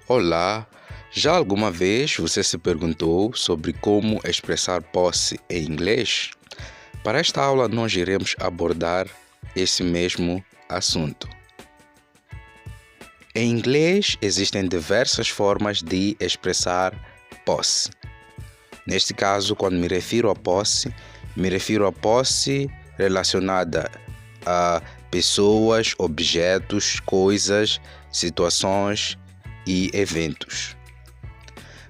Olá, já alguma vez você se perguntou sobre como expressar posse em inglês? Para esta aula nós iremos abordar esse mesmo assunto. Em inglês existem diversas formas de expressar posse. Neste caso, quando me refiro a posse relacionada a pessoas, objetos, coisas, situações e eventos.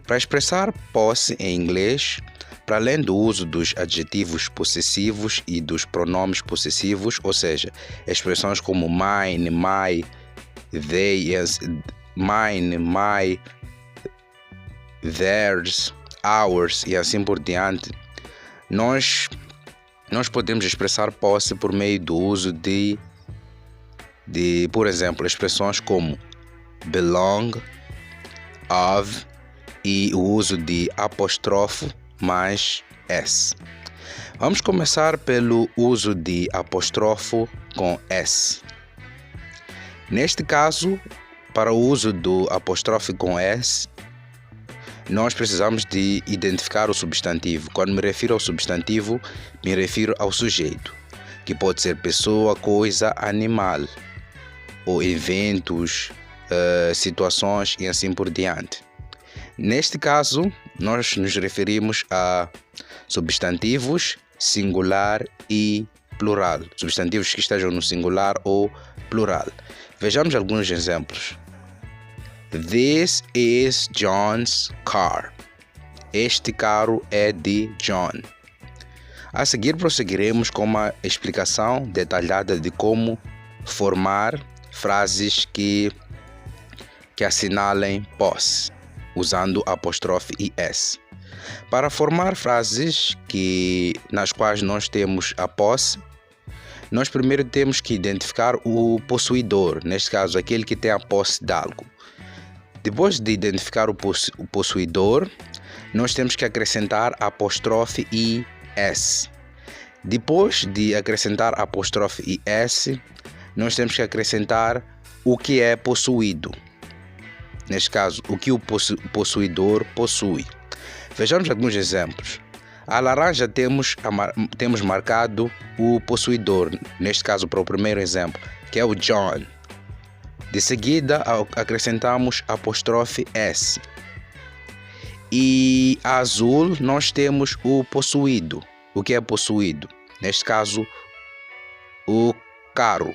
Para expressar posse em inglês, para além do uso dos adjetivos possessivos e dos pronomes possessivos, ou seja, expressões como mine, my, they, mine, my, theirs, ours e assim por diante, nós podemos expressar posse por meio do uso de por exemplo, expressões como belong, of e o uso de apóstrofo mais s. Vamos começar pelo uso de apóstrofo com s. Neste caso, para o uso do apóstrofo com s, nós precisamos de identificar o substantivo. Quando me refiro ao substantivo, me refiro ao sujeito, que pode ser pessoa, coisa, animal, ou eventos, situações e assim por diante. Neste caso, nós nos referimos a substantivos singular e plural, substantivos que estejam no singular ou plural. Vejamos alguns exemplos. This is John's car. Este carro é de John. A seguir, prosseguiremos com uma explicação detalhada de como formar frases que assinalem posse, usando apóstrofe e s. Para formar frases nas quais nós temos a posse, nós primeiro temos que identificar o possuidor, neste caso, aquele que tem a posse de algo. Depois de identificar o possuidor, nós temos que acrescentar apóstrofe e s. Depois de acrescentar apóstrofe e s, nós temos que acrescentar o que é possuído. Neste caso, o que o possuidor possui. Vejamos alguns exemplos. A laranja temos marcado o possuidor, neste caso para o primeiro exemplo, que é o John. De seguida, acrescentamos apóstrofe s. E a azul nós temos o possuído. O que é possuído? Neste caso, o carro.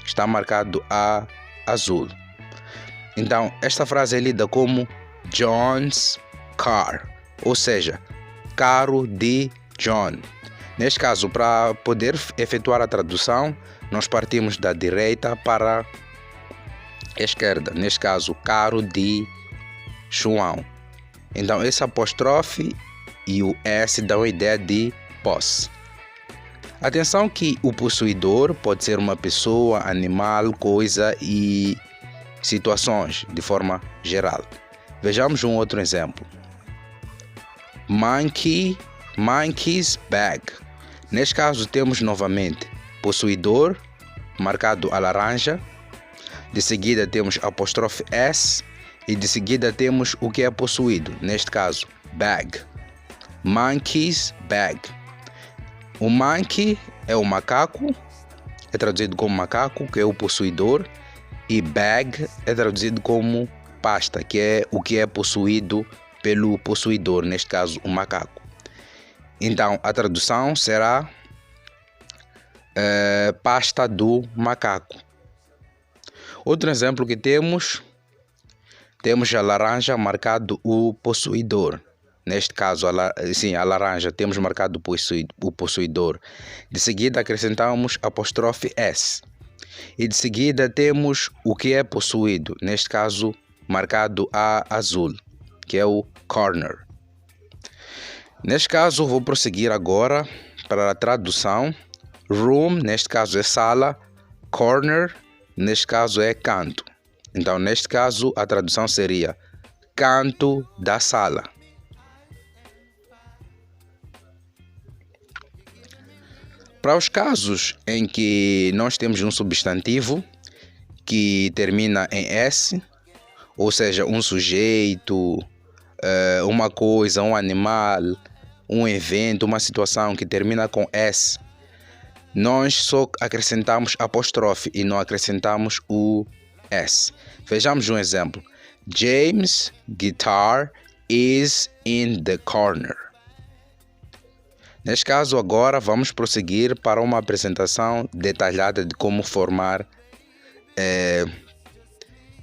Está marcado a azul. Então, esta frase é lida como John's car, ou seja, carro de John. Neste caso, para poder efetuar a tradução, nós partimos da direita para a esquerda. Neste caso, carro de João. Então, esse apóstrofe e o s dão a ideia de posse. Atenção que o possuidor pode ser uma pessoa, animal, coisa e situações de forma geral. Vejamos um outro exemplo. Monkey's bag. Neste caso temos novamente possuidor, marcado a laranja. De seguida temos apóstrofe s e de seguida temos o que é possuído, neste caso bag. Monkey's bag. O monkey é o macaco, é traduzido como macaco, que é o possuidor, e bag é traduzido como pasta, que é o que é possuído pelo possuidor, neste caso o macaco. Então a tradução será pasta do macaco. Outro exemplo que temos a laranja marcado o possuidor. Neste caso, a laranja temos marcado o possuidor. De seguida acrescentamos apóstrofe s. E de seguida temos o que é possuído, neste caso marcado a azul, que é o corner. Neste caso vou prosseguir agora para a tradução. Room, neste caso é sala, corner, neste caso é canto. Então, neste caso, a tradução seria canto da sala. Para os casos em que nós temos um substantivo que termina em S, ou seja, um sujeito, uma coisa, um animal, um evento, uma situação que termina com S, nós só acrescentamos apóstrofe e não acrescentamos o S. Vejamos um exemplo. James' guitar is in the corner. Neste caso, agora vamos prosseguir para uma apresentação detalhada de como formar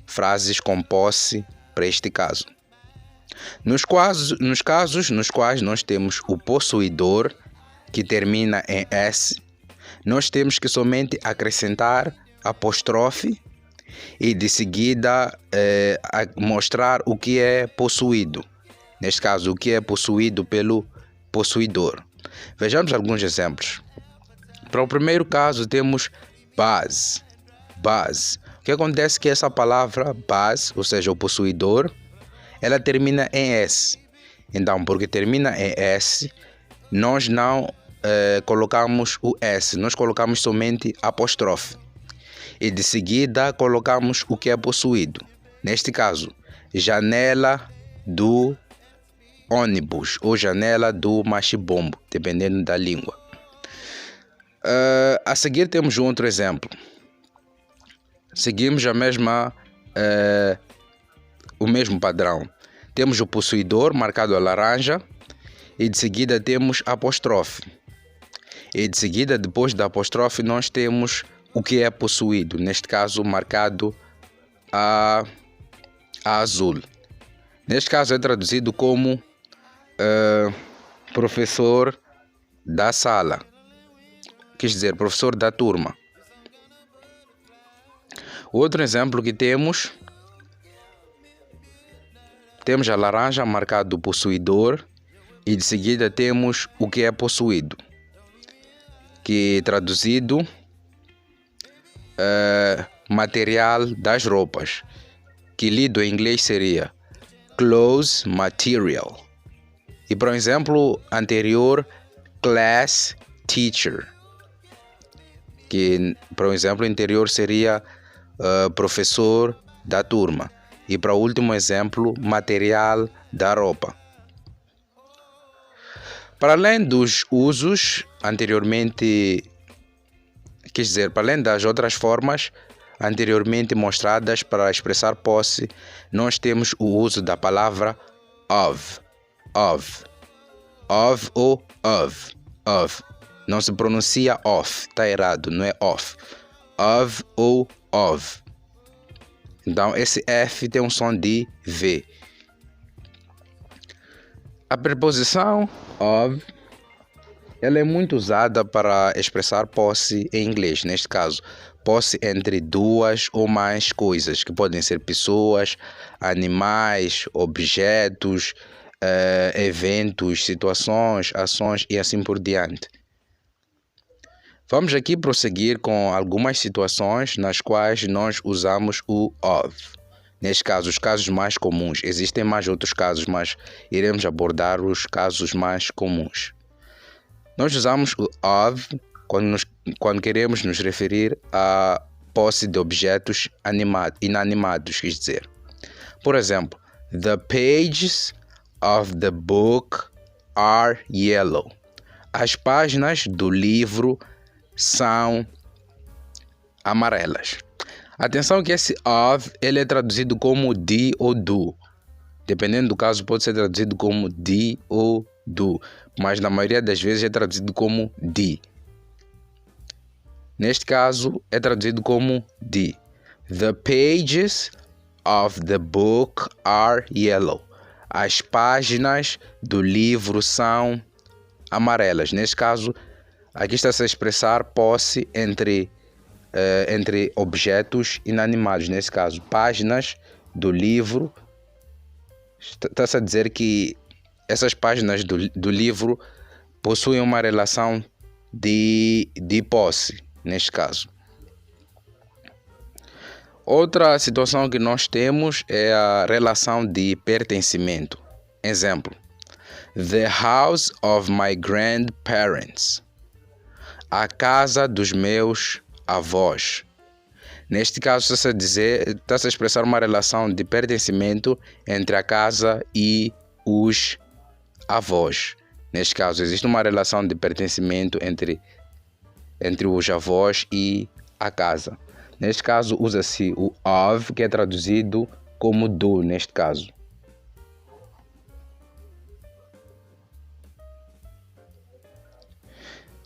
frases com posse para este caso. Nos casos nos quais nós temos o possuidor que termina em S, nós temos que somente acrescentar apóstrofe e de seguida mostrar o que é possuído. Neste caso, o que é possuído pelo possuidor. Vejamos alguns exemplos. Para o primeiro caso temos Buzz. Buzz. O que acontece é que essa palavra Buzz, ou seja, o possuidor, ela termina em S. Então, porque termina em S, nós não colocamos o S, nós colocamos somente apóstrofe. E de seguida colocamos o que é possuído. Neste caso, janela do ônibus ou janela do machibombo, dependendo da língua. A seguir temos um outro exemplo. Seguimos o mesmo padrão. Temos o possuidor marcado a laranja e de seguida temos apóstrofe. E de seguida, depois da apóstrofe, nós temos o que é possuído, neste caso marcado a azul. Neste caso é traduzido como professor da sala, quis dizer professor da turma. Outro exemplo que temos a laranja marcado possuidor e de seguida temos o que é possuído, que traduzido material das roupas, que lido em inglês seria clothes material. E para o exemplo anterior, class teacher, que para o exemplo anterior seria professor da turma. E para o último exemplo, material da roupa. Para além dos usos anteriormente, quer dizer, para além das outras formas anteriormente mostradas para expressar posse, nós temos o uso da palavra of. Of ou of. Não se pronuncia off, está errado, não é off. Of ou of. Então esse F tem um som de V. A preposição of, ela é muito usada para expressar posse em inglês. Neste caso, posse entre duas ou mais coisas, que podem ser pessoas, animais, objetos, eventos, situações, ações e assim por diante. Vamos aqui prosseguir com algumas situações nas quais nós usamos o of. Neste caso, os casos mais comuns. Existem mais outros casos, mas iremos abordar os casos mais comuns. Nós usamos o of quando queremos nos referir à posse de objetos inanimados, quer dizer. Por exemplo, the pages of the book are yellow. As páginas do livro são amarelas. Atenção que esse of ele é traduzido como de ou do. Dependendo do caso, pode ser traduzido como de ou do, mas na maioria das vezes é traduzido como de. Neste caso, é traduzido como de. The pages of the book are yellow. As páginas do livro são amarelas. Neste caso, aqui está-se a expressar posse entre objetos inanimados. Nesse caso, páginas do livro. Está-se a dizer que essas páginas do livro possuem uma relação de posse, neste caso. Outra situação que nós temos é a relação de pertencimento. Exemplo: the house of my grandparents. A casa dos meus avós. Neste caso, está-se a expressar uma relação de pertencimento entre a casa e os avós. Neste caso, existe uma relação de pertencimento entre os avós e a casa. Neste caso, usa-se o of, que é traduzido como do, neste caso.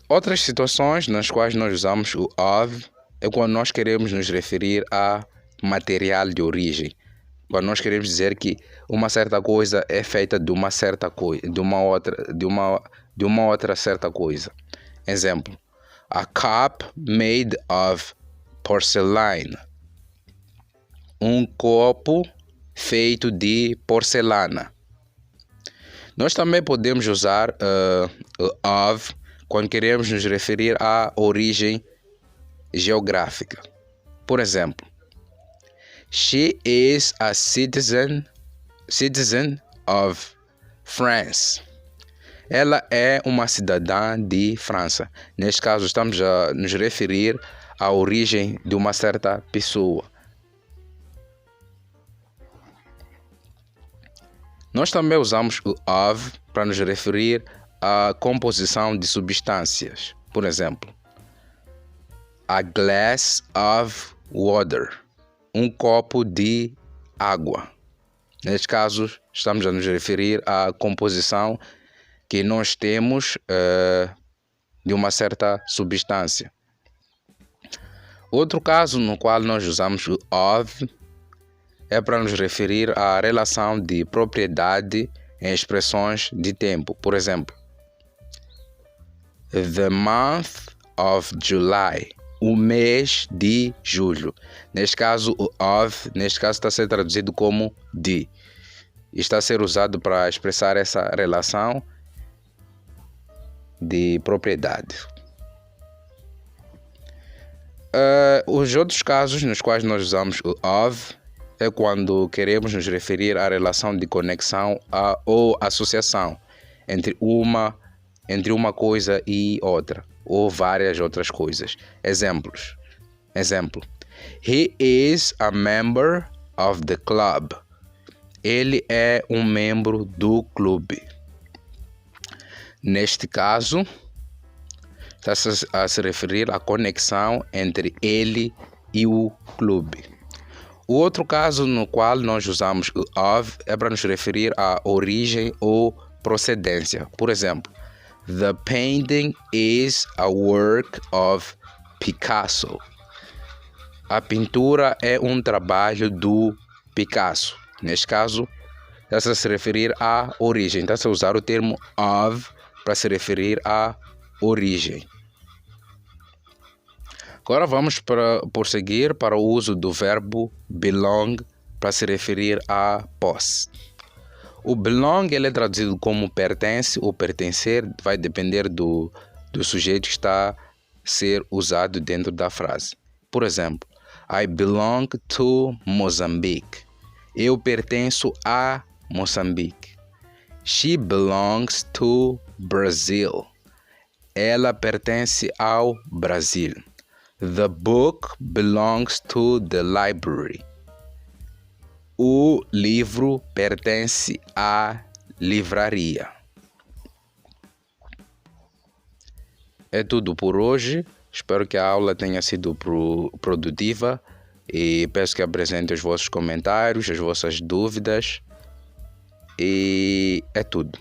Outras situações nas quais nós usamos o of é quando nós queremos nos referir a material de origem. Quando nós queremos dizer que uma certa coisa é feita de uma certa coisa, de uma outra certa coisa. Exemplo: a cup made of porcelain. Um copo feito de porcelana. Nós também podemos usar of quando queremos nos referir à origem geográfica. Por exemplo, she is a citizen of France. Ela é uma cidadã de França. Neste caso, estamos a nos referir à origem de uma certa pessoa. Nós também usamos o of para nos referir à composição de substâncias. Por exemplo, a glass of water. Um copo de água. Neste caso, estamos a nos referir à composição que nós temos de uma certa substância. Outro caso no qual nós usamos o of é para nos referir à relação de propriedade em expressões de tempo. Por exemplo, the month of July. O mês de julho. Neste caso, o of, está a ser traduzido como de. Está a ser usado para expressar essa relação de propriedade. Os outros casos nos quais nós usamos o of é quando queremos nos referir à relação de conexão ou associação entre uma coisa e outra, ou várias outras coisas. Exemplo: he is a member of the club. Ele é um membro do clube. Neste caso, está-se a se referir à conexão entre ele e o clube. O outro caso no qual nós usamos o of é para nos referir à origem ou procedência. Por exemplo, the painting is a work of Picasso. A pintura é um trabalho do Picasso. Neste caso, está-se a se referir à origem. Está-se a usar o termo of para se referir à origem. Agora vamos prosseguir para o uso do verbo belong para se referir à posse. O belong ele é traduzido como pertence ou pertencer, vai depender do sujeito que está a ser usado dentro da frase. Por exemplo, I belong to Mozambique. Eu pertenço a Moçambique. She belongs to Brazil. Ela pertence ao Brasil. The book belongs to the library. O livro pertence à livraria. É tudo por hoje. Espero que a aula tenha sido produtiva e peço que apresente os vossos comentários, as vossas dúvidas. E é tudo.